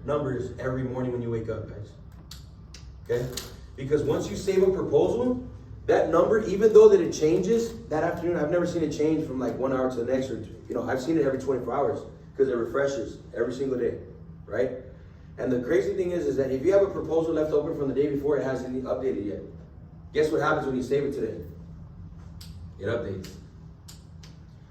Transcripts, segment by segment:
numbers every morning when you wake up, guys. Okay? Because once you save a proposal, that number, even though that it changes that afternoon, I've never seen it change from like 1 hour to the next, or I've seen it every 24 hours because it refreshes every single day, right? And the crazy thing is that if you have a proposal left open from the day before, it hasn't even updated yet. Guess what happens when you save it today? It updates.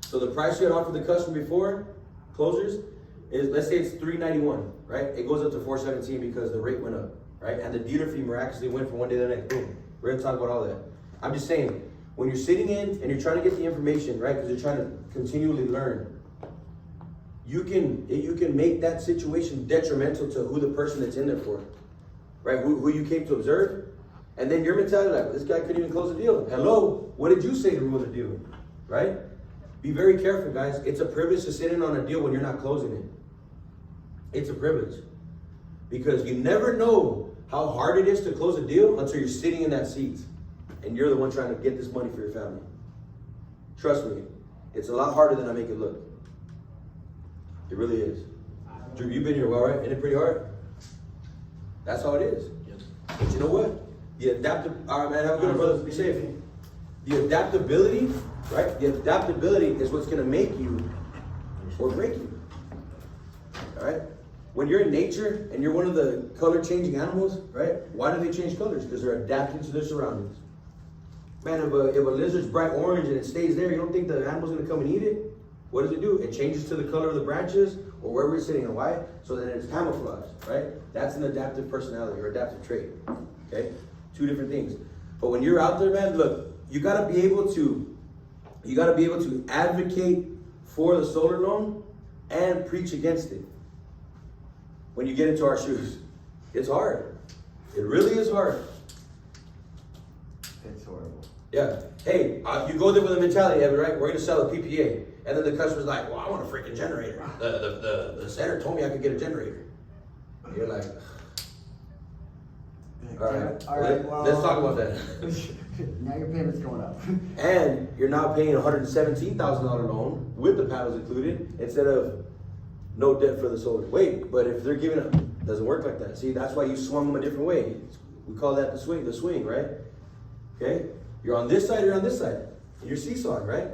So the price you had offered the customer before closers is, let's say it's $391, right? It goes up to $417 because the rate went up, right? And the dealer fee miraculously went from one day to the next. Boom. We're gonna talk about all that. I'm just saying, when you're sitting in and you're trying to get the information, right? Because you're trying to continually learn, you can make that situation detrimental to who the person that's in there for, right? Who you came to observe. And then your mentality, like, this guy couldn't even close a deal. Hello, what did you say to ruin the deal, right? Be very careful, guys. It's a privilege to sit in on a deal when you're not closing it. It's a privilege. Because you never know how hard it is to close a deal until you're sitting in that seat. And you're the one trying to get this money for your family. Trust me, it's a lot harder than I make it look. It really is. Drew, you've been here a while, right? Isn't it pretty hard? That's how it is. Yes. But you know what? All right, man, have a good one, brother. Be safe. The adaptability, right? The adaptability is what's going to make you or break you. All right? When you're in nature and you're one of the color-changing animals, right? Why do they change colors? Because they're adapting to their surroundings. Man, if a lizard's bright orange and it stays there, you don't think the animal's going to come and eat it? What does it do? It changes to the color of the branches or where we're sitting and why, so that it's camouflage, right? That's an adaptive personality or adaptive trait, okay? Two different things. But when you're out there, man, look, you gotta be able to advocate for the solar loan and preach against it. When you get into our shoes, it's hard. It really is hard. It's horrible. Yeah. Hey, you go there with a mentality, Evan, right? We're gonna sell a PPA. And then the customer's like, well, I want a freaking generator. The seller told me I could get a generator. And you're like, all right, well, let's talk about that. Now your payment's going up. And you're now paying a $117,000 loan with the panels included instead of no debt for the solar. Wait, but if they're giving up, it doesn't work like that. See, that's why you swung them a different way. We call that the swing, right? Okay? You're on this side, you're on this side. You're seesawing, right?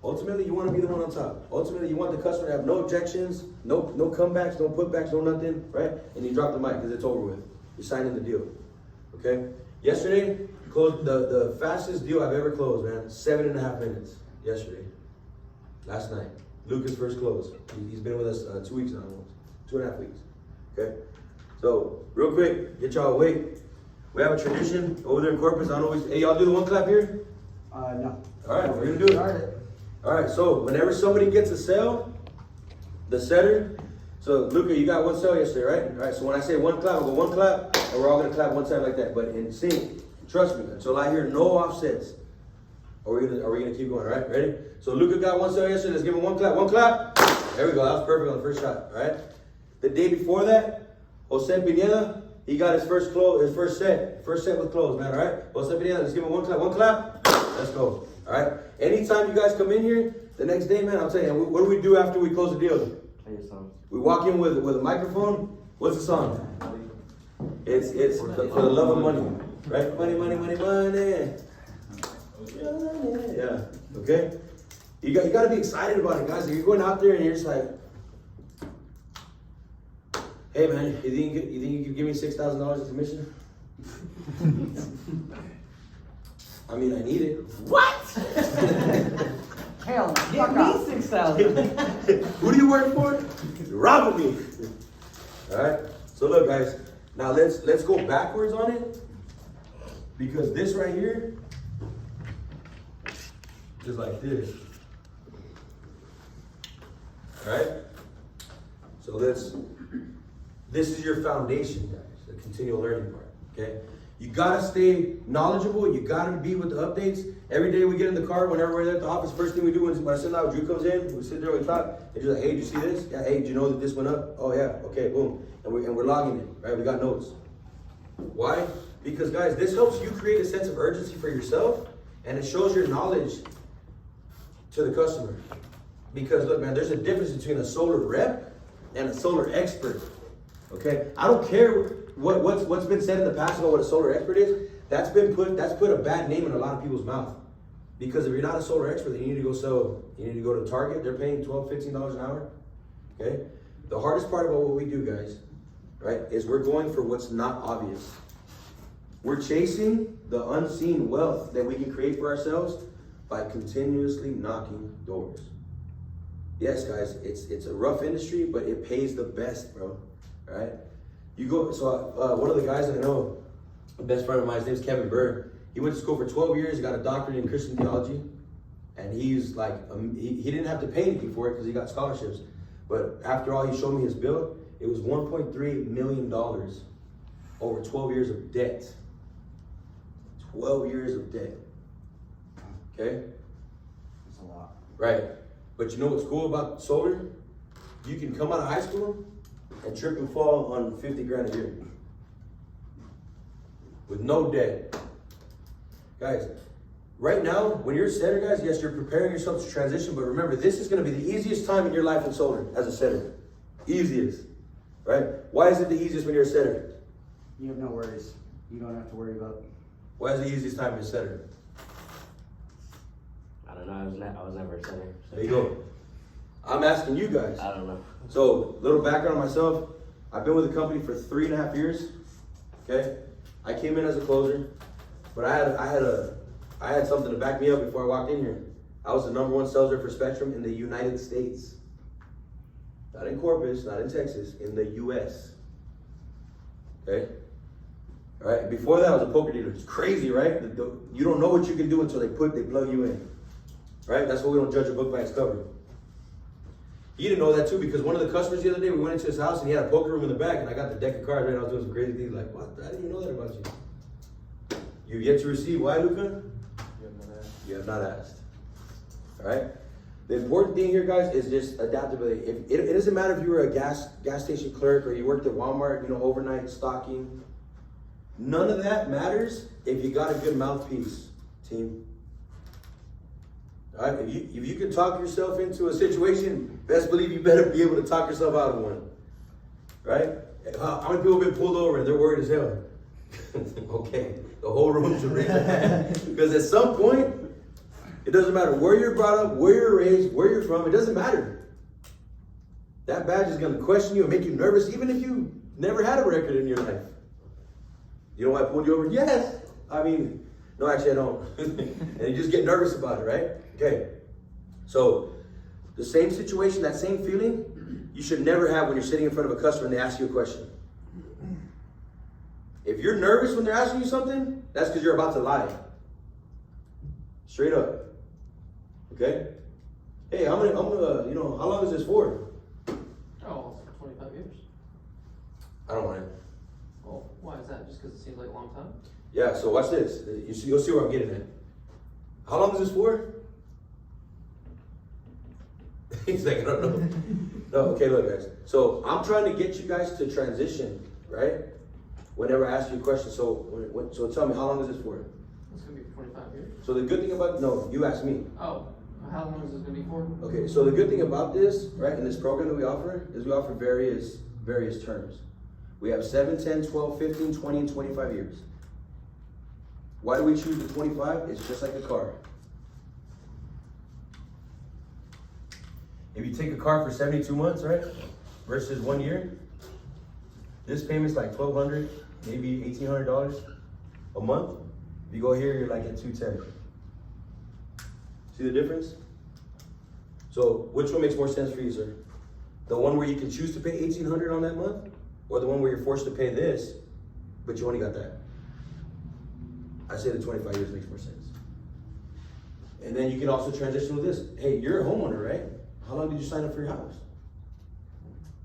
Ultimately, you want to be the one on top. Ultimately, you want the customer to have no objections, no comebacks, no putbacks, no nothing, right? And you drop the mic because it's over with. You're signing the deal, okay? Yesterday, closed the fastest deal I've ever closed, man. 7.5 minutes yesterday. Last night. Lucas' first close. He's been with us 2 weeks now, almost. 2.5 weeks, okay? So, real quick, get y'all awake. We have a tradition over there in Corpus. I don't always, hey, y'all do the one clap here? No. All right, we're gonna do it. All right, so whenever somebody gets a sale, the setter, so Luca, you got one sale yesterday, right? All right, so when I say one clap, I'll go one clap, and we're all gonna clap one time like that, but in sync. Trust me, until I hear no offsets. Are we gonna keep going, all right? Ready? So Luca got one sale yesterday, let's give him one clap. One clap. There we go, that was perfect on the first shot, all right? The day before that, Jose Pineda, he got his first set. First set was closed, man, all right? Jose Pineda, let's give him one clap. Let's go, all right? Anytime you guys come in here, the next day, man, I'll tell you, what do we do after we close the deal? Play your song. We walk in with a microphone. What's the song? It's for the love of money, right? Money. Yeah, okay? You got to be excited about it, guys. If you're going out there and you're just like, hey, man, you think you could give me $6,000 in commission? I mean, I need it. What? Hell, Give me 6,000. Who do you work for? You're robbing me. All right. So look, guys. Now let's go backwards on it, because this right here is like this. All right. So this is your foundation, guys. The continual learning part. Okay. You gotta stay knowledgeable. You gotta be with the updates. Every day we get in the car, whenever we're at the office, first thing we do when I sit down, Drew comes in, we sit there, we talk, and you're like, hey, did you see this? Yeah, hey, did you know that this went up? Oh yeah, okay, boom. And we're logging it, right? We got notes. Why? Because guys, this helps you create a sense of urgency for yourself, and it shows your knowledge to the customer. Because look, man, there's a difference between a solar rep and a solar expert. Okay? I don't care what's been said in the past about what a solar expert is. That's put a bad name in a lot of people's mouth. Because if you're not a solar expert, then you need to go to Target. They're paying $12, $15 an hour. Okay? The hardest part about what we do, guys, right, is we're going for what's not obvious. We're chasing the unseen wealth that we can create for ourselves by continuously knocking doors. Yes, guys, it's a rough industry, but it pays the best, bro. All right? You go, so one of the guys that I know, a best friend of mine, his name's Kevin Burr. He went to school for 12 years, he got a doctorate in Christian theology, and he's like, he didn't have to pay anything for it because he got scholarships. But after all, he showed me his bill. It was $1.3 million over 12 years of debt. 12 years of debt. Okay? That's a lot. Right. But you know what's cool about solar? You can come out of high school and trip and fall on 50 grand a year. With no debt. Guys, right now, when you're a setter, guys, yes, you're preparing yourself to transition, but remember, this is going to be the easiest time in your life in solar as a setter. Easiest. Right? Why is it the easiest when you're a setter? You have no worries. You don't have to worry about. Why is it the easiest time as a setter? I don't know. I was never a center. So. There you go. I'm asking you guys. I don't know. So, little background on myself. I've been with the company for 3.5 years. Okay? I came in as a closer, but I had something to back me up before I walked in here. I was the #1 sales rep for Spectrum in the United States. Not in Corpus, not in Texas, in the US. Okay? All right, before that I was a poker dealer. It's crazy, right? You don't know what you can do until they plug you in. Right? That's why we don't judge a book by its cover. He didn't know that too, because one of the customers the other day, we went into his house and he had a poker room in the back, and I got the deck of cards, right? I was doing some crazy things like, what? I didn't even know that about you. You've yet to receive. Why, Luca? You have not asked. All right? The important thing here, guys, is just adaptability. It doesn't matter if you were a gas station clerk or you worked at Walmart, overnight stocking. None of that matters if you got a good mouthpiece, team. All right? If you can talk yourself into a situation, best believe you better be able to talk yourself out of one. Right? How many people have been pulled over and they're worried as hell? Okay, the whole room should raise their hand. Because at some point, it doesn't matter where you're brought up, where you're raised, where you're from, it doesn't matter. That badge is going to question you and make you nervous, even if you never had a record in your life. You know why I pulled you over? Yes. No, actually I don't. And you just get nervous about it, right? Okay. So, the same situation, that same feeling, you should never have when you're sitting in front of a customer and they ask you a question. If you're nervous when they're asking you something, that's because you're about to lie. Straight up. Okay? Hey, how long is this for? Oh, 25 years. I don't want it. Well, why is that? Just because it seems like a long time? Yeah, so watch this. You'll see where I'm getting at. How long is this for? He's like, I don't know. No, okay, look, guys. So I'm trying to get you guys to transition, right? Whenever I ask you a question. So tell me, how long is this for? It's going to be 25 years. So the good thing about, no, you asked me. Oh, how long is this going to be for? Okay, so the good thing about this, right, in this program that we offer, is we offer various terms. We have 7, 10, 12, 15, 20, and 25 years. Why do we choose the 25? It's just like a car. If you take a car for 72 months, right, versus 1 year, this payment's like $1,200, maybe $1,800 a month. If you go here, you're like at $210. See the difference? So which one makes more sense for you, sir? The one where you can choose to pay $1,800 on that month, or the one where you're forced to pay this, but you only got that? I say the 25 years makes more sense. And then you can also transition with this. Hey, you're a homeowner, right? How long did you sign up for your house?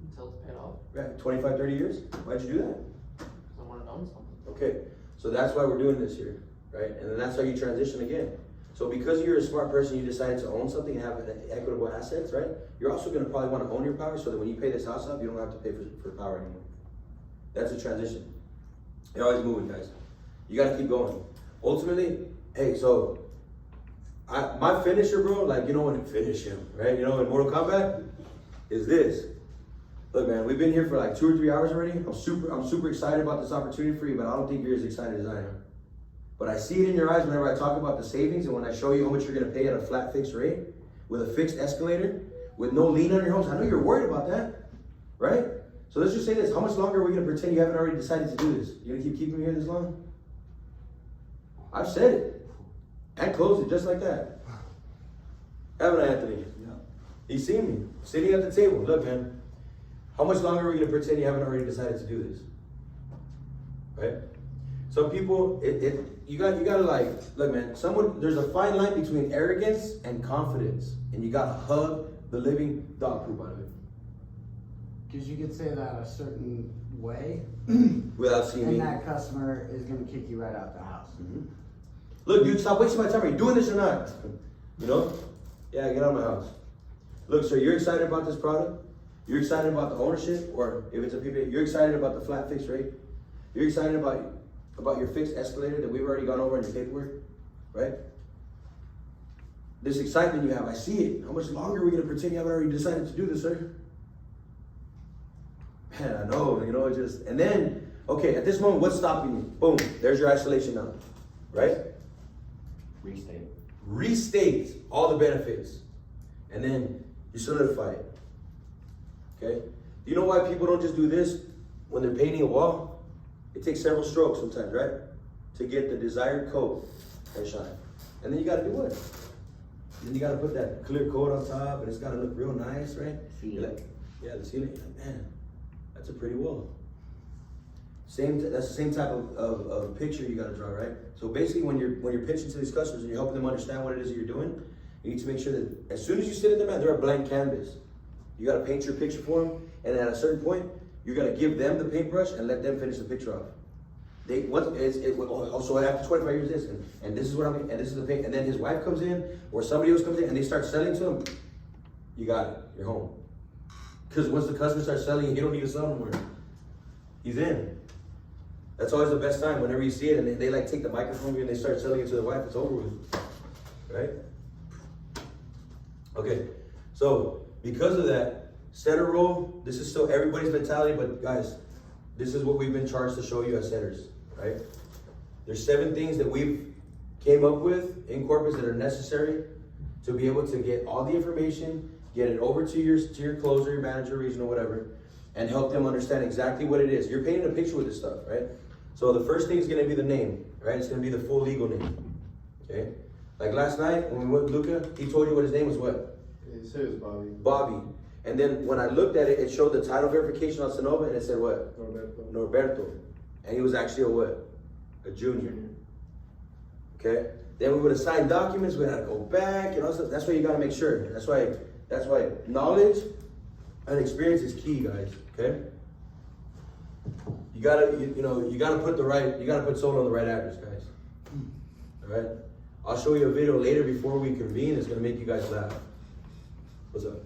Until it's paid off. Right, 25, 30 years? Why'd you do that? Because I want to own something. Okay, so that's why we're doing this here, right? And then that's how you transition again. So because you're a smart person, you decided to own something and have equitable assets, right? You're also gonna probably wanna own your power so that when you pay this house up, you don't have to pay for power anymore. That's a transition. You're always moving, guys. You gotta keep going. Ultimately, hey, so my finisher, bro, like, when you finish him, right? In Mortal Kombat, is this. Look, man, we've been here for like 2 or 3 hours already. I'm super excited about this opportunity for you, but I don't think you're as excited as I am. But I see it in your eyes whenever I talk about the savings and when I show you how much you're gonna pay at a flat fixed rate with a fixed escalator, with no lien on your homes. I know you're worried about that, right? So let's just say this. How much longer are we gonna pretend you haven't already decided to do this? You're gonna keep keeping me here this long? I've said it. And closed it just like that. Haven't I, Anthony? Yeah. He's seen me sitting at the table. Look, man, how much longer are we gonna pretend you haven't already decided to do this? Right? Some people, you gotta like, look, man, there's a fine line between arrogance and confidence, and you gotta hug the living dog poop out of it. Because you could say that a certain way, Without seeing and me. that customer is gonna kick you right out the house. Mhm. Look, dude, stop wasting my time. Are you doing this or not? You know? Yeah, get out of my house. Look, sir, you're excited about this product? You're excited about the ownership, or if it's a PPA, you're excited about the flat fixed rate? You're excited about your fixed escalator that we've already gone over in your paperwork, right? This excitement you have, I see it. How much longer are we gonna pretend you haven't already decided to do this, sir? Man, I know, and then, okay, at this moment, what's stopping you? Boom, there's your isolation now, right? Restate all the benefits, and then you solidify it, okay? Do you know why people don't just do this when they're painting a wall? It takes several strokes sometimes, right? To get the desired coat and shine. And then you gotta do what? Then you gotta put that clear coat on top, and it's gotta look real nice, right? Ceiling. Yeah, the ceiling. You're like, man, that's a pretty wall. That's the same type of picture you gotta draw, right? So basically, when you're pitching to these customers and you're helping them understand what it is that you're doing, you need to make sure that as soon as you sit in the mat, they're a blank canvas. You gotta paint your picture for them, and at a certain point, you're gonna give them the paintbrush and let them finish the picture off. So after 25 years, this and this is what and this is the paint, and then his wife comes in or somebody else comes in and they start selling to him. You got it. You're home. Because once the customer starts selling, you don't need to sell no more. He's in. That's always the best time. Whenever you see it, and they like take the microphone from you and they start selling it to the wife, it's over with, right? Okay, so because of that, setter role. This is still everybody's mentality, but guys, this is what we've been charged to show you as setters, right? There's 7 things that we've came up with in corpus that are necessary to be able to get all the information, get it over to your closer, your manager, regional, whatever, and help them understand exactly what it is. You're painting a picture with this stuff, right? So the first thing is gonna be the name, right? It's gonna be the full legal name, okay? Like last night when we went with Luca, he told you what his name was what? It says Bobby. Bobby. And then when I looked at it, it showed the title verification on Sonova and it said what? Norberto. Norberto. And he was actually a what? A junior. Okay? Then we would have signed documents, we had to go back and all stuff. That's why you gotta make sure. That's why knowledge and experience is key, guys. Okay? You gotta put soul on the right address, guys. Alright? I'll show you a video later before we convene. It's gonna make you guys laugh. What's up?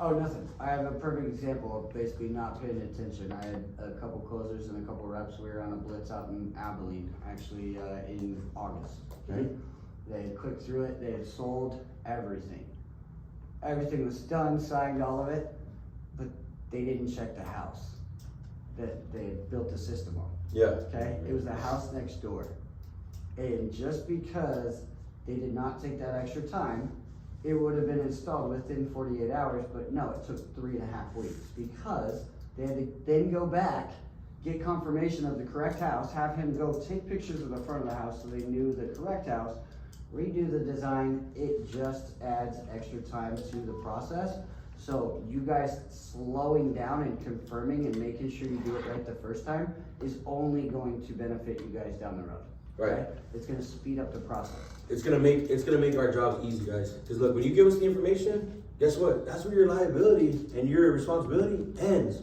Oh, nothing. I have a perfect example of basically not paying attention. I had a couple closers and a couple reps. We were on a blitz out in Abilene, actually in August. Okay? They had clicked through it. They had sold everything. Everything was done, signed all of it, but they didn't check the house that they had built the system on. Yeah. Okay? It was the house next door. And just because they did not take that extra time, it would have been installed within 48 hours, but no, it took 3.5 weeks because they had to then go back, get confirmation of the correct house, have him go take pictures of the front of the house so they knew the correct house, redo the design. It just adds extra time to the process. So you guys slowing down and confirming and making sure you do it right the first time is only going to benefit you guys down the road. Right. Okay? It's gonna speed up the process. It's gonna make our jobs easy, guys. Because look, when you give us the information, guess what? That's where your liability and your responsibility ends.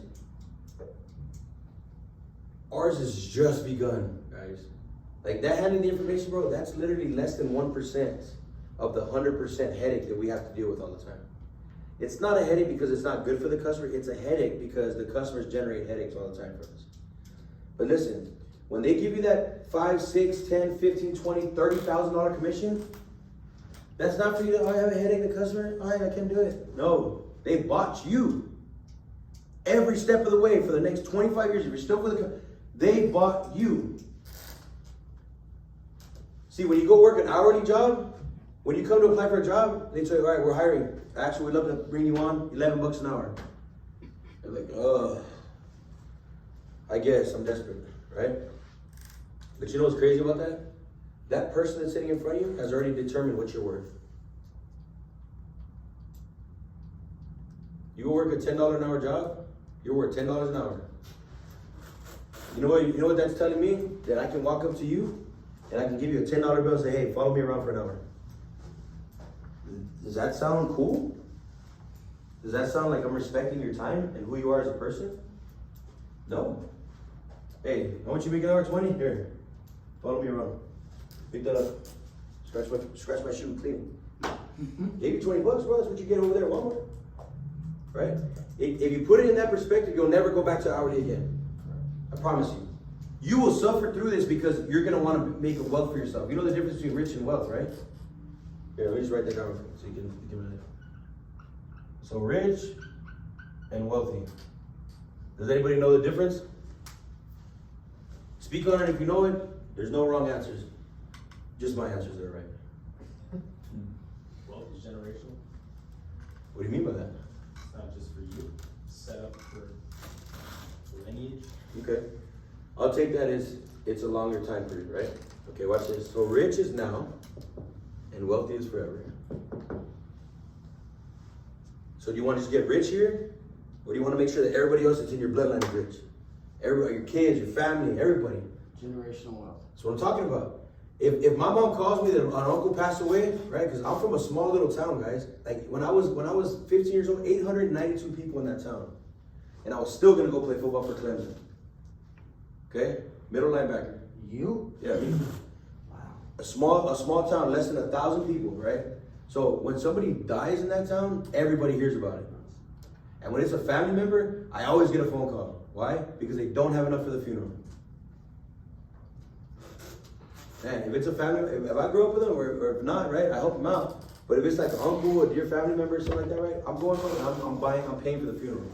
Ours has just begun, guys. Like that handling the information, bro, that's literally less than 1% of the 100% headache that we have to deal with all the time. It's not a headache because it's not good for the customer. It's a headache because the customers generate headaches all the time for us. But listen, when they give you that $5, $6, $10, $15, $20, $30,000 commission, that's not for you to, I have a headache, the customer, I can't do it. No, they bought you. Every step of the way for the next 25 years, if you're still with the they bought you. See, when you go work an hourly job, when you come to apply for a job, they say, all right, we're hiring. Actually, we'd love to bring you on, $11 an hour. They're like, I guess I'm desperate, right? But you know what's crazy about that? That person that's sitting in front of you has already determined what you're worth. You go work a $10 an hour job, you're worth $10 an hour. You know what that's telling me? That I can walk up to you and I can give you a $10 bill and say, hey, follow me around for an hour. Does that sound cool? Does that sound like I'm respecting your time and who you are as a person? No. Hey, I want you to make an hour 20? Here, follow me around. Pick that up. Scratch my shoe clean. Gave you $20, bro. That's what you get over there at Walmart. Right? If you put it in that perspective, you'll never go back to hourly again. I promise you. You will suffer through this because you're going to want to make a wealth for yourself. You know the difference between rich and wealth, right? Here, let me just write that down so you can read it. So rich and wealthy. Does anybody know the difference? Speak on it if you know it. There's no wrong answers. Just my answers that are right. Wealth is generational. What do you mean by that? It's not just for you. It's set up for lineage. Okay. I'll take that as it's a longer time period, right? Okay, watch this. So rich is now and wealthy is forever. So do you want to just get rich here? Or do you want to make sure that everybody else that's in your bloodline is rich? Everybody, your kids, your family, everybody. Generational wealth. That's what I'm talking about. If my mom calls me that an uncle passed away, right? Because I'm from a small little town, guys. Like when I was 15 years old, 892 people in that town. And I was still gonna go play football for Clemson. Okay? Middle linebacker. You? Yeah, me. Wow. A small town, less than 1,000 people, right? So when somebody dies in that town, everybody hears about it. And when it's a family member, I always get a phone call. Why? Because they don't have enough for the funeral. Man, if it's a family, if I grew up with them, or if not, right, I help them out. But if it's like an uncle, a dear family member, or something like that, right, I'm going for it, I'm paying for the funeral.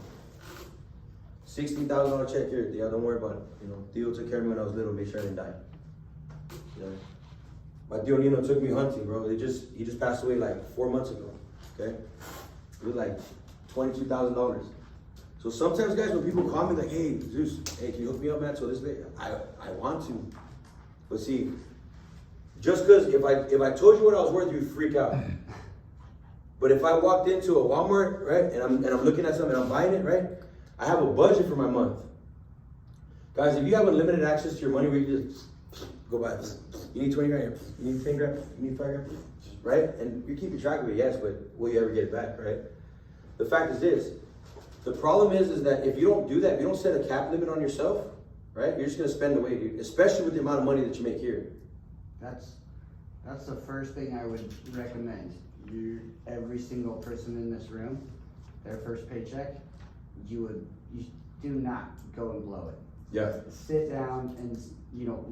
$16,000 check here, yeah, don't worry about it. You know, Theo took care of me when I was little, make sure I didn't die. You know, my Tío Nino took me hunting, bro. He just passed away like 4 months ago. Okay, it was like $22,000. So sometimes, guys, when people call me like, "Hey, Zeus, hey, can you hook me up, man?" So this day, I want to, but see, just because if I told you what I was worth, you'd freak out. But if I walked into a Walmart, right, and I'm looking at something and I'm buying it, right, I have a budget for my month. Guys, if you have unlimited access to your money, where you just go buy this. You need 20 grand here. You need 10 grand. You need 5 grand. Right? And you're keeping track of it, yes, but will you ever get it back, right? The fact is this. The problem is that if you don't do that, if you don't set a cap limit on yourself, right, you're just going to spend away, dude, especially with the amount of money that you make here. That's the first thing I would recommend. Every single person in this room, their first paycheck, you do not go and blow it. Yeah. Sit down and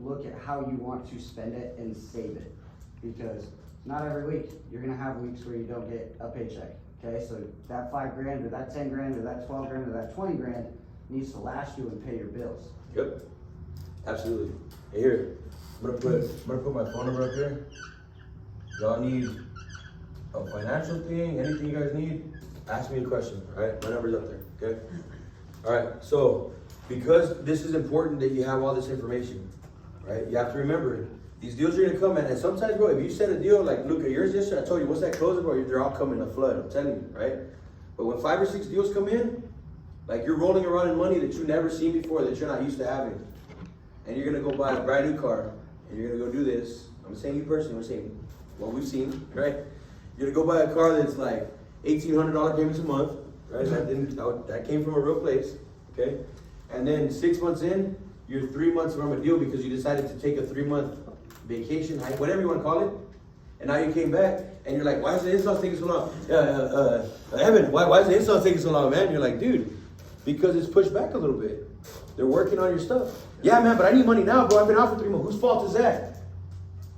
look at how you want to spend it and save it, because not every week you're gonna have weeks where you don't get a paycheck. Okay, so that 5 grand or that 10 grand or that 12 grand or that 20 grand needs to last you and pay your bills. Yep. Absolutely. Hey, here, I'm gonna put my phone number up here. Y'all need a financial thing, anything you guys need, ask me a question, all right? My number's up there, okay? All right, so because this is important that you have all this information, right? You have to remember it. These deals are gonna come in, and sometimes, bro, if you set a deal like Luca, yours yesterday, I told you, what's that closing, bro? They're all coming in a flood, I'm telling you, right? But when 5 or 6 deals come in, like you're rolling around in money that you've never seen before, that you're not used to having. And you're gonna go buy a brand new car, and you're gonna go do this. I'm saying you personally, I'm saying what we've seen, right? You're gonna go buy a car that's like $1,800 payments a month, right? That came from a real place, okay? And then 6 months in, you're 3 months from a deal because you decided to take a 3-month vacation, whatever you want to call it. And now you came back and you're like, why is the install taking so long? Evan, why is the install taking so long, man? You're like, dude, because it's pushed back a little bit. They're working on your stuff. Yeah, man, but I need money now, bro. I've been out for 3 months. Whose fault is that?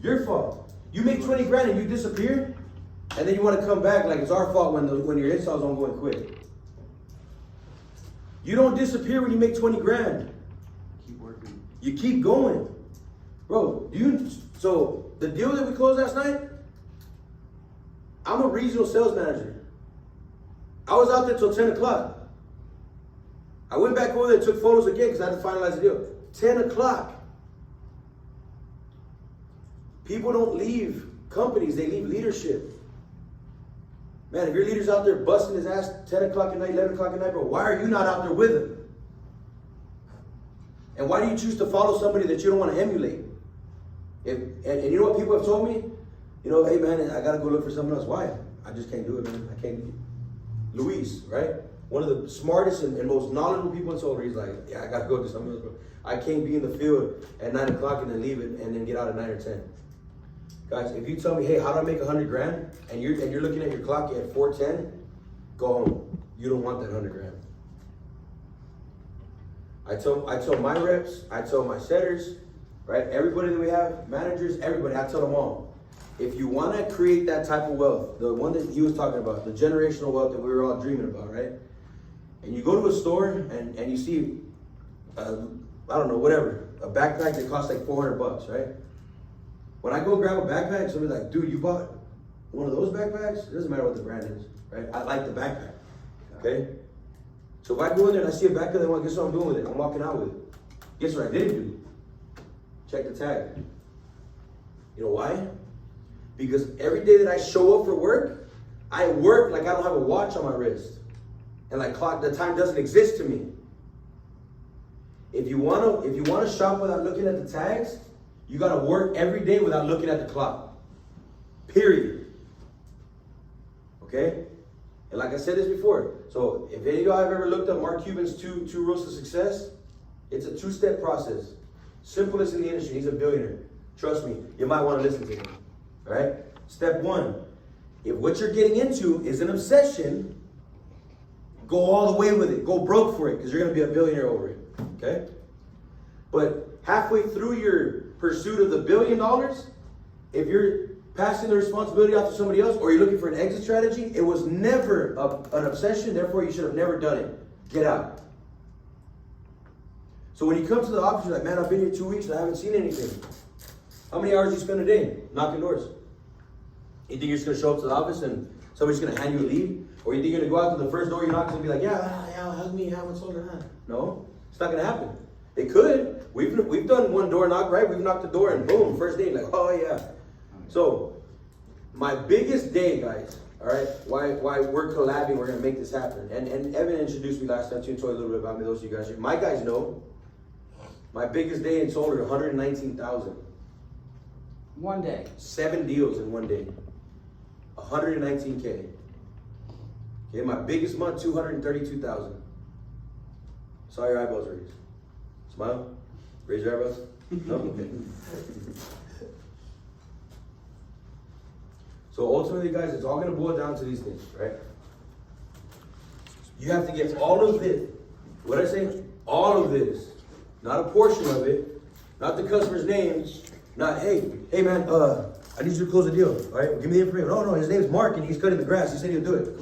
Your fault. You make 20 grand and you disappear, and then you want to come back like it's our fault when your installs don't go in quick. You don't disappear when you make 20 grand. Keep working. You keep going. Bro, so the deal that we closed last night, I'm a regional sales manager. I was out there till 10 o'clock. I went back over there and took photos again because I had to finalize the deal. 10 o'clock. People don't leave companies, they leave leadership. Man, if your leader's out there busting his ass 10 o'clock at night, 11 o'clock at night, bro, why are you not out there with him? And why do you choose to follow somebody that you don't want to emulate? And you know what people have told me? You know, hey man, I gotta go look for someone else. Why? I just can't do it, man. I can't do it. Luis, right? One of the smartest and most knowledgeable people in solar. He's like, yeah, I gotta go to someone else, bro. I can't be in the field at 9 o'clock and then leave it and then get out at 9 or 10. Guys, if you tell me, hey, how do I make 100 grand? And you're looking at your clock at 4:10, go home. You don't want that 100 grand. I tell my reps, I tell my setters, right? Everybody that we have, managers, everybody, I tell them all. If you want to create that type of wealth, the one that he was talking about, the generational wealth that we were all dreaming about, right? And you go to a store and you see, I don't know, whatever, a backpack that costs like $400, right? When I go grab a backpack, somebody's like, dude, you bought one of those backpacks? It doesn't matter what the brand is, right? I like the backpack, okay? So if I go in there and I see a backpack that I want, guess what I'm doing with it? I'm walking out with it. Guess what I didn't do? Check the tag. You know why? Because every day that I show up for work, I work like I don't have a watch on my wrist. And like clock, the time doesn't exist to me. If you wanna shop without looking at the tags, you gotta work every day without looking at the clock. Period. Okay? And like I said this before, so if any of y'all have ever looked up Mark Cuban's two rules to success, it's a 2-step process. Simplest in the industry. He's a billionaire. Trust me, you might want to listen to him. All right? Step 1, if what you're getting into is an obsession, go all the way with it. Go broke for it because you're going to be a billionaire over it. Okay? But halfway through your pursuit of the $1 billion, if you're passing the responsibility off to somebody else or you're looking for an exit strategy, it was never an obsession, therefore you should have never done it. Get out. So when you come to the office, you're like, man, I've been here 2 weeks and I haven't seen anything. How many hours do you spend a day knocking doors? You think you're just going to show up to the office and somebody's going to hand you a lead? Or you think you're going to go out to the first door you knock and be like, yeah, hug me, what's all that? No, it's not going to happen. It could. We've done one door knock, right? We've knocked the door and boom, first day, like, oh yeah. So my biggest day, guys, all right, why we're collabing, we're going to make this happen. And Evan introduced me last time too and told a little bit about me, those of you guys. My guys know. My biggest day in solar, 119,000. One day. 7 deals in one day. 119K. Okay, my biggest month, 232,000. Saw your eyebrows raised. Smile. Raise your eyebrows. No? Okay. So ultimately, guys, it's all going to boil down to these things, right? You have to get all of this. What did I say? All of this. Not a portion of it. Not the customer's name. Not, hey man, I need you to close the deal. All right, give me the information. Oh no, his name's Mark and he's cutting the grass. He said he'll do it.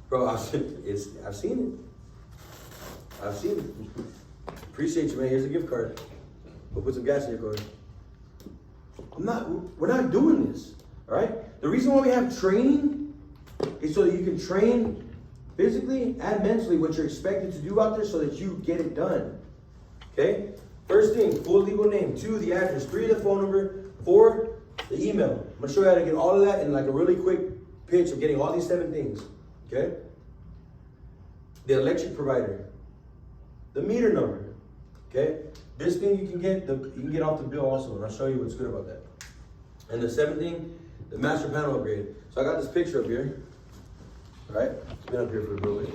Bro, I've seen it. I've seen it. Appreciate you, man. Here's a gift card. We'll put some gas in your car. We're not doing this. All right? The reason why we have training is so that you can train physically and mentally what you're expected to do out there so that you get it done. Okay? First thing, full legal name. 2, the address. 3, the phone number. 4, the email. I'm going to show you how to get all of that in like a really quick pitch of getting all these 7 things. Okay? The electric provider. The meter number. Okay? This thing you can get off the bill also, and I'll show you what's good about that. And the 7th thing, the master panel upgrade. So I got this picture up here. All right? It's been up here for a little bit.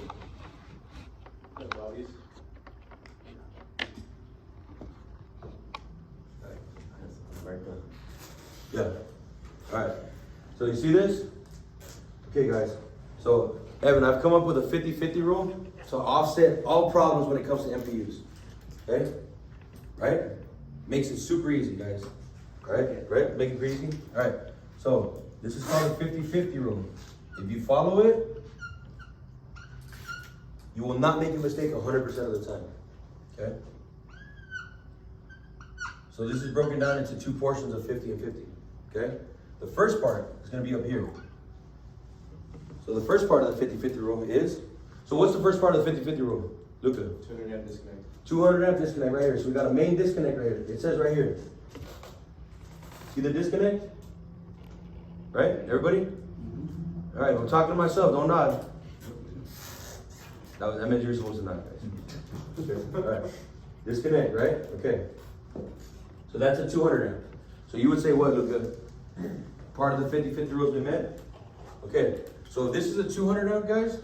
Yeah. All right. So you see this? Okay, guys. So, Evan, I've come up with a 50-50 rule to offset all problems when it comes to MPUs. Okay? Right? Makes it super easy, guys. All right? Right? Make it pretty easy? All right. So, this is called a 50-50 rule. If you follow it, You will not make a mistake 100% of the time, okay? So this is broken down into two portions of 50 and 50, okay? The first part is gonna be up here. So the first part of the 50-50 rule is, so what's the first part of the 50-50 rule? Luca. 200 amp disconnect. 200 amp disconnect right here. So we got a main disconnect right here. It says right here. See the disconnect? Right, everybody? All right, I'm talking to myself, don't nod. That meant you're supposed to nod, guys. Okay, all right. Disconnect, right? Okay. So that's a 200 amp. So you would say what, Luca? Part of the 50-50 rule has been met? Okay, so if this is a 200 amp, guys,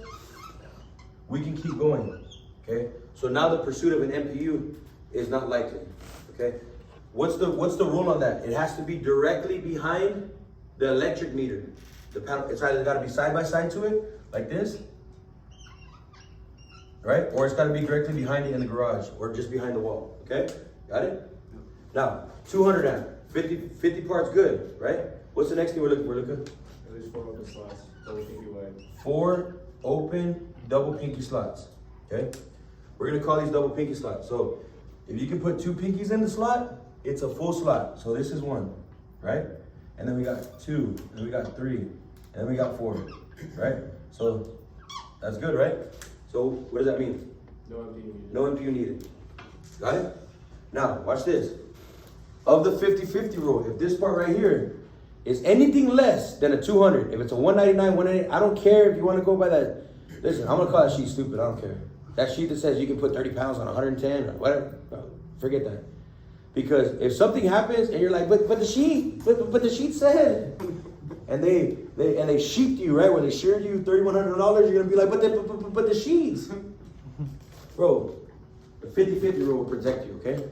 we can keep going, okay? So now the pursuit of an MPU is not likely, okay? What's the rule on that? It has to be directly behind the electric meter. The panel, it's either got to be side by side to it, like this, right? Or it's got to be directly behind it in the garage, or just behind the wall, okay? Got it? Now, 200 amp, 50 parts good, right? What's the next thing we're looking for, Luca? There's 4 open slots, double pinky wide. 4 open double pinky slots, okay? We're gonna call these double pinky slots. So if you can put 2 pinkies in the slot, it's a full slot. So this is 1, right? And then we got 2, and then we got 3, and then we got 4, right? So that's good, right? So what does that mean? No MPU needed. No MPU needed. Got it? Now, watch this. Of the 50-50 rule, if this part right here is anything less than a 200, if it's a 199, 198, I don't care if you want to go by that. Listen, I'm going to call that sheet stupid. I don't care. That sheet that says you can put 30 pounds on 110 or whatever, no, forget that. Because if something happens and you're like, but the sheet, but the sheet said, and they sheeped you, right? When they shared you $3,100, you're gonna be like, but the sheets, bro. The 50-50 rule will protect you, okay?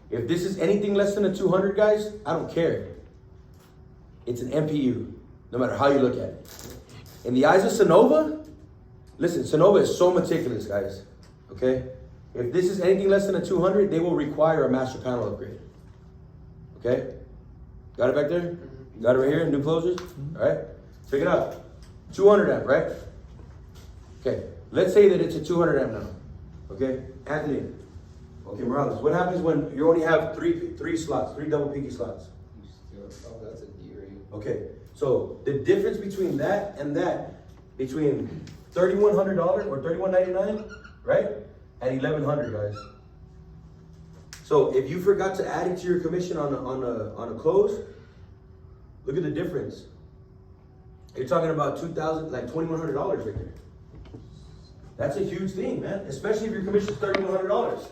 If this is anything less than a 200, guys, I don't care. It's an MPU, no matter how you look at it. In the eyes of Sonova, listen, Sonova is so meticulous, guys, okay? If this is anything less than a 200, they will require a master panel upgrade, okay? Got it back there? Got it right here, new closures? All right, check it out. 200 amp, right? Okay, let's say that it's a 200 amp now, okay? Anthony, okay, Morales, what happens when you only have three slots, 3 double pinky slots? Oh, that's a D rate. Okay, so the difference between that and that, between $3,100 or $3,199, right? And $1,100, guys. So if you forgot to add it to your commission on a close, look at the difference. You're talking about $2,000, like $2,100 right there. That's a huge thing, man. Especially if your commission's $3,100.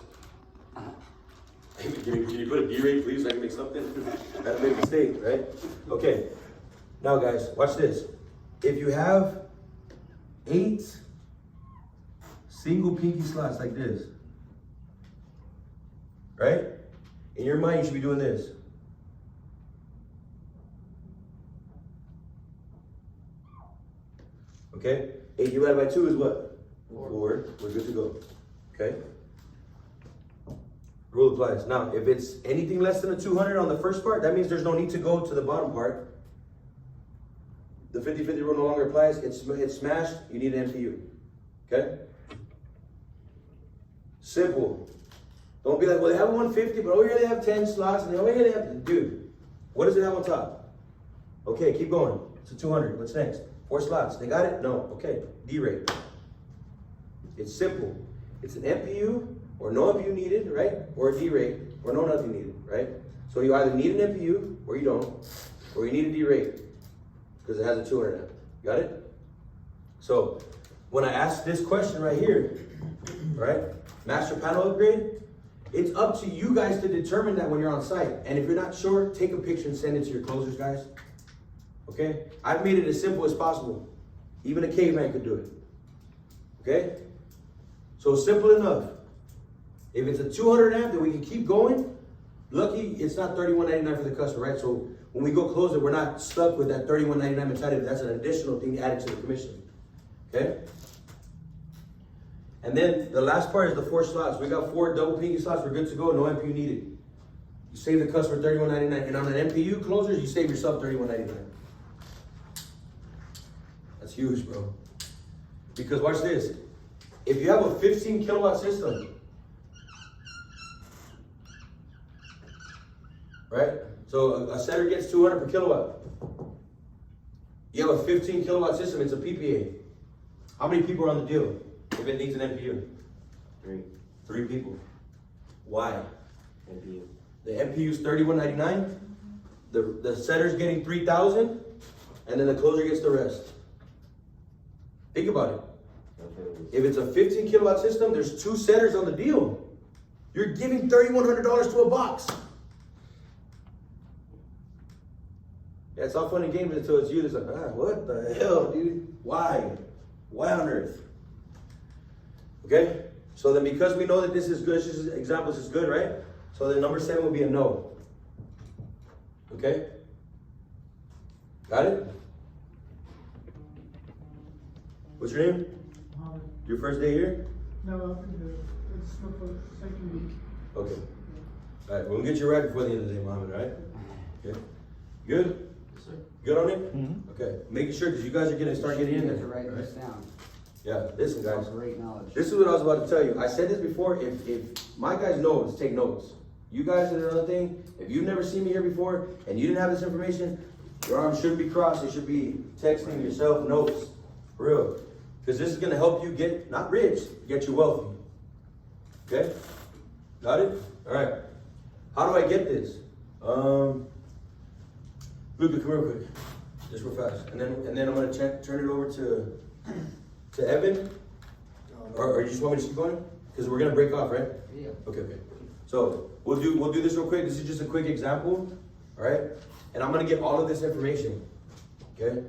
Can you put a D rate, please, so I can make something? That's a big mistake, right? Okay. Now, guys, watch this. If you have 8 single pinky slots like this, right? In your mind, you should be doing this. Okay? 8 divided by 2 is what? 4. We're good to go. Okay? Rule applies. Now, if it's anything less than a 200 on the first part, that means there's no need to go to the bottom part. The 50-50 rule no longer applies. It's smashed. You need an MPU. Okay? Simple. Don't be like, well, they have a 150, but over here they have 10 slots, and over here they have, dude, what does it have on top? Okay, keep going. It's a 200. What's next? 4 slots. They got it? No. Okay. D rate. It's simple. It's an MPU or no MPU needed, right? Or a D rate or no nothing needed, right? So you either need an MPU or you don't, or you need a D rate because it has a 200 amp. Got it? So when I ask this question right here, right? Master panel upgrade, it's up to you guys to determine that when you're on site. And if you're not sure, take a picture and send it to your closers, guys. Okay? I've made it as simple as possible. Even a caveman could do it. Okay? So simple enough. If it's a 200 amp, then we can keep going. Lucky it's not $31.99 for the customer, right? So when we go close it, we're not stuck with that $31.99 mentality. That's an additional thing added to the commission. Okay? And then the last part is the 4 slots. We got 4 double pinky slots. We're good to go. No MPU needed. You save the customer $31.99. And on an MPU closers, you save yourself $31.99. That's huge, bro. Because watch this. If you have a 15 kilowatt system, right? So a setter gets 200 per kilowatt. You have a 15 kilowatt system, it's a PPA. How many people are on the deal if it needs an MPU? 3. 3 people. Why? MPU. The MPU is $31.99. The setter's getting 3,000, and then the closer gets the rest. Think about it. If it's a 15 kilowatt system, there's 2 setters on the deal. You're giving $3,100 to a box. Yeah, it's all fun and games until it's you that's like, what the hell, dude? Why? Why on earth? Okay? So then because we know that this is good, this is examples is good, right? So then number 7 will be a no. Okay? Got it? What's your name? Mohammed. Your first day here? No, I've been here. It's my second week. Okay. Alright, we'll get you right before the end of the day, Mohammed, alright? Okay. Good? Yes, sir. Good on it? Okay. Making sure, because you guys are gonna start getting in You there. guys are writing alright? this down. Yeah, listen guys. That's great knowledge. This is what I was about to tell you. I said this before, if my guys know, take notes. You guys did another thing, if you've never seen me here before, and you didn't have this information, your arms shouldn't be crossed, it should be texting yourself notes. For real. Because this is gonna help you get, not rich, get you wealthy. Okay? Got it? Alright. How do I get this? Luca, come real quick. Just real fast. And then I'm gonna turn it over to Evan. Or you just want me to keep going? Because we're gonna break off, right? Yeah. Okay. So we'll do this real quick. This is just a quick example, all right? And I'm gonna get all of this information, okay?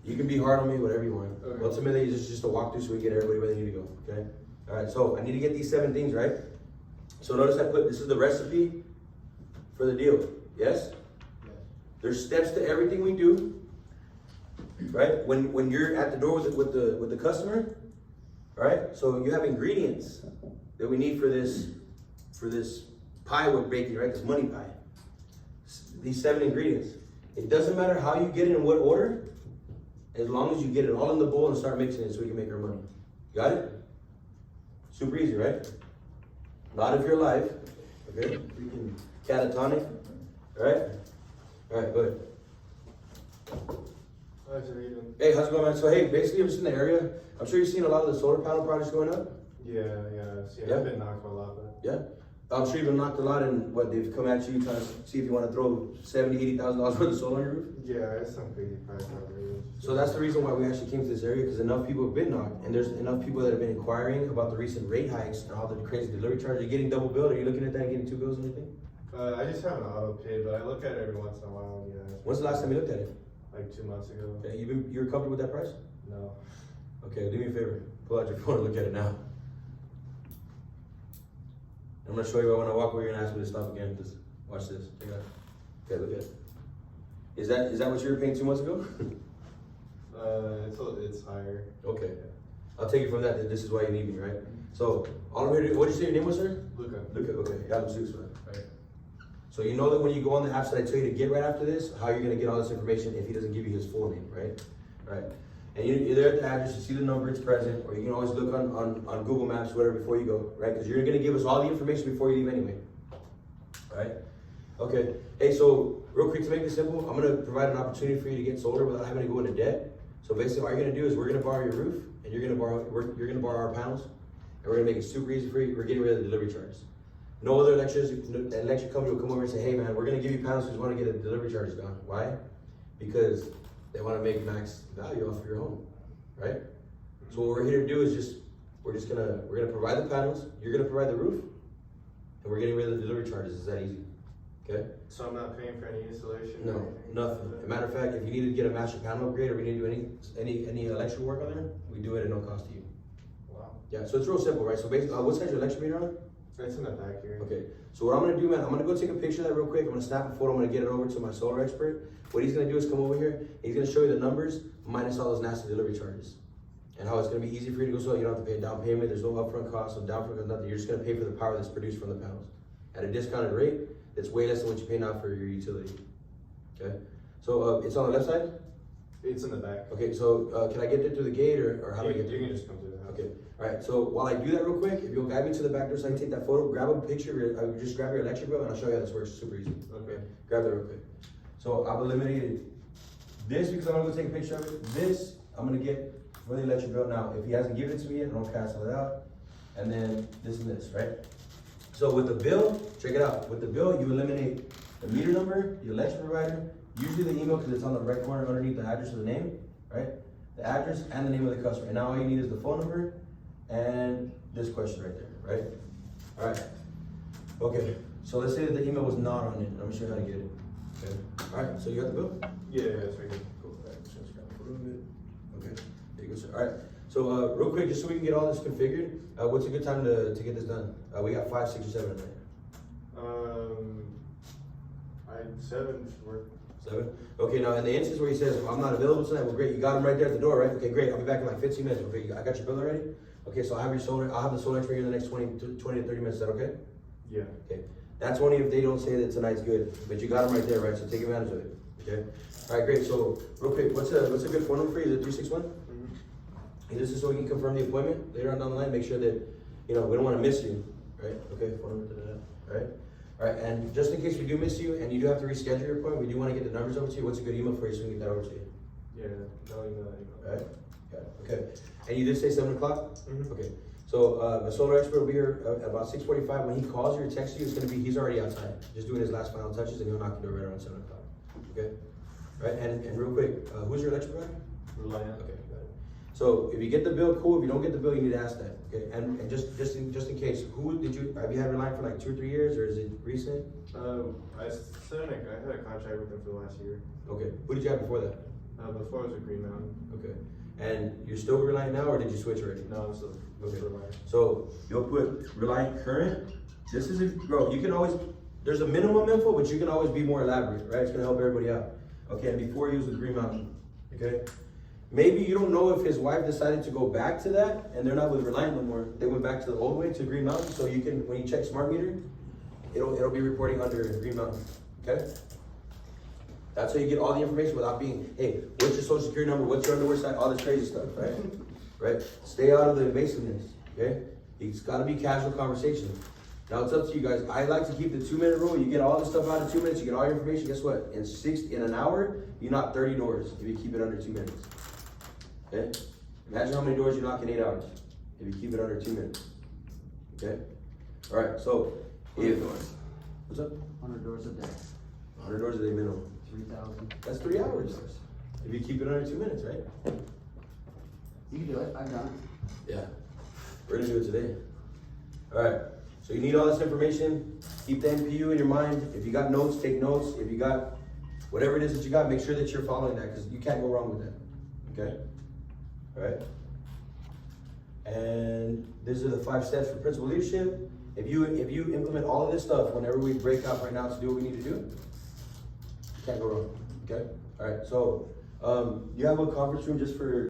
You can be hard on me, whatever you want. Okay. Ultimately, it's just a walkthrough so we get everybody where they need to go, okay? All right, so I need to get these 7 things, right? So notice I put, this is the recipe for the deal, yes? There's steps to everything we do, right? When you're at the door with the customer, right? So you have ingredients that we need for this pie we're baking, right? This money pie. These 7 ingredients. It doesn't matter how you get it in what order, as long as you get it all in the bowl and start mixing it so we can make our money. Got it? Super easy, right? Not if you're alive. Okay? Freaking catatonic. Alright? Alright, go ahead. How's it even? Hey, how's it going, man? So hey, basically I'm just in the area. I'm sure you've seen a lot of the solar panel projects going up. Yeah. See, Yeah? I've been knocked a lot, but Yeah? I'm sure you've been knocked a lot and what, they've come at you trying to see if you want to throw $70,000, $80,000 worth of solar on your roof? yeah, it's some crazy price out there. So that's the reason why we actually came to this area, because enough people have been knocked, and there's enough people that have been inquiring about the recent rate hikes and all the crazy delivery charges. You're getting double billed. Are you looking at that and getting 2 bills or anything? I just have an auto pay, but I look at it every once in a while. Yeah, When's the last time you looked at it? like 2 months ago. Okay, you're comfortable with that price? No. Okay, do me a favor. Pull out your phone and look at it now. I'm gonna show you when I walk over, you're gonna ask me to stop again. Just watch this. Check it out. Okay, look at it. Is that what you were paying 2 months ago? It's higher. Okay. I'll take it from that this is why you need me, right? So all I'm here to do, what did you say your name was, sir? Luca. Luca, okay. Yeah, I'm Zeus, right? So you know that when you go on the apps that I tell you to get right after this, how you're gonna get all this information if he doesn't give you his full name, right? Right. And you're there at the address, you see the number, it's present, or you can always look on Google Maps, whatever, before you go, right? Because you're gonna give us all the information before you leave anyway. Right? Okay. Hey, so real quick to make this simple, I'm gonna provide an opportunity for you to get solar without having to go into debt. So basically all you're gonna do is we're gonna borrow your roof and you're gonna borrow our panels, and we're gonna make it super easy for you. We're getting rid of the delivery charges. No other electric company will come over and say, hey man, we're gonna give you panels because we wanna get the delivery charges gone. Why? Because they wanna make max value off of your home, right? So what we're here to do is we're gonna provide the panels, you're gonna provide the roof, and we're getting rid of the delivery charges. It's that easy, okay? So I'm not paying for any installation? No, or anything? nothing. As a matter of fact, if you need to get a master panel upgrade or we need to do any electrical work on there, we do it at no cost to you. Wow. Yeah, so it's real simple, right? So basically, what size your electric meter on? It's in the back here. Okay, so what I'm gonna do, man, I'm gonna go take a picture of that real quick. I'm gonna snap a photo, I'm gonna get it over to my solar expert. What he's gonna do is come over here, he's gonna show you the numbers minus all those nasty delivery charges. And how it's gonna be easy for you to go so you don't have to pay a down payment, there's no upfront cost, no down payment, nothing. You're just gonna pay for the power that's produced from the panels. At a discounted rate, it's way less than what you pay now for your utility. Okay, so it's on the left side? It's in the back. Okay, so, can I get there through the gate, or how do I get You there? can just come through the house. Okay, alright, so while I do that real quick, if you'll guide me to the back door so I can take that photo, grab a picture of your, just grab your electric bill and I'll show you how this works, super easy. Okay. Grab that real quick. So I've eliminated this because I'm gonna go take a picture of it. This, I'm gonna get for the electric bill now. If he hasn't given it to me yet, I don't cancel it out. And then this and this, right? So with the bill, check it out. With the bill, you eliminate the meter number, the electric provider, usually the email because it's on the right corner underneath the address of the name, right? The address and the name of the customer. And now all you need is the phone number and this question right there, right? All right. Okay. So let's say that the email was not on it. I'm gonna show you how to get it. Okay. All right. So you got the bill? Yeah, that's right here. Go back. Just grab a photo of it. Okay. There you go, sir. All right. So real quick, just so we can get all this configured, what's a good time to get this done? We got 5, 6, or 7 tonight. I'd 7 should work. 7? Okay, now in the instance where he says, I'm not available tonight, well, great, you got him right there at the door, right? Okay, great, I'll be back in like 15 minutes. Okay, I got your bill already? Okay, so I'll have the solar expert here in the next 20 to 30 minutes, is that okay? Yeah. Okay, that's only if they don't say that tonight's good, but you got him right there, right? So take advantage of it, okay? All right, great, so real quick, what's a good phone number for you? Is it 361? Mm-hmm. This is so we can confirm the appointment later on down the line, make sure that, we don't wanna miss you, right? Okay, phone number, right? All right, and just in case we do miss you and you do have to reschedule your appointment, we do wanna get the numbers over to you. What's a good email for you so we can get that over to you? Yeah, no, you know. Right? Got it, okay. And you did say 7 o'clock? Mm-hmm. Okay, so, the solar expert will be here at about 6:45. When he calls you or texts you, he's already outside, just doing his last final touches, and he'll knock your door right around 7 o'clock, okay? All right, and real quick, who's your electric provider? Reliant. Okay, got it. So if you get the bill, cool. If you don't get the bill, you need to ask that, okay? And just in case, have you had Reliant for like 2 or 3 years, or is it recent? I had a contract with them for the last year. Okay, who did you have before that? Before I was with Green Mountain. Okay, and you're still with Reliant now, or did you switch already? No, I'm still Okay. Reliant. So you'll put Reliant current. This is bro, you can always, there's a minimum info, but you can always be more elaborate, right? It's gonna help everybody out. Okay, and before he was with Green Mountain, okay? Maybe you don't know if his wife decided to go back to that and they're not with Reliant no more. They went back to the old way, to Green Mountain, so you can, when you check smart meter, it'll be reporting under Green Mountain, okay? That's how you get all the information without being, hey, what's your social security number, what's your underwear size, all this crazy stuff, right? Right? Stay out of the invasiveness, okay? It's gotta be casual conversation. Now it's up to you guys. I like to keep the 2-minute rule. You get all this stuff out in 2 minutes, you get all your information. Guess what? In an hour, you knock 30 doors if you keep it under 2 minutes. Okay? Imagine how many doors you knock in 8 hours if you keep it under 2 minutes. Okay? Alright, so if what's up? 100 doors a day, 100 doors a day minimum. 3,000. That's 3 hours. If you keep it under 2 minutes, right? You can do it, I've done it. Yeah. We're gonna do it today. Alright. So you need all this information. Keep the NPU in your mind. If you got notes, take notes. If you got whatever it is that you got, make sure that you're following that because you can't go wrong with that. Okay? Alright? And these are the 5 steps for principal leadership. If you implement all of this stuff whenever we break up right now to do what we need to do, you can't go wrong. Okay? Alright, so you have a conference room just for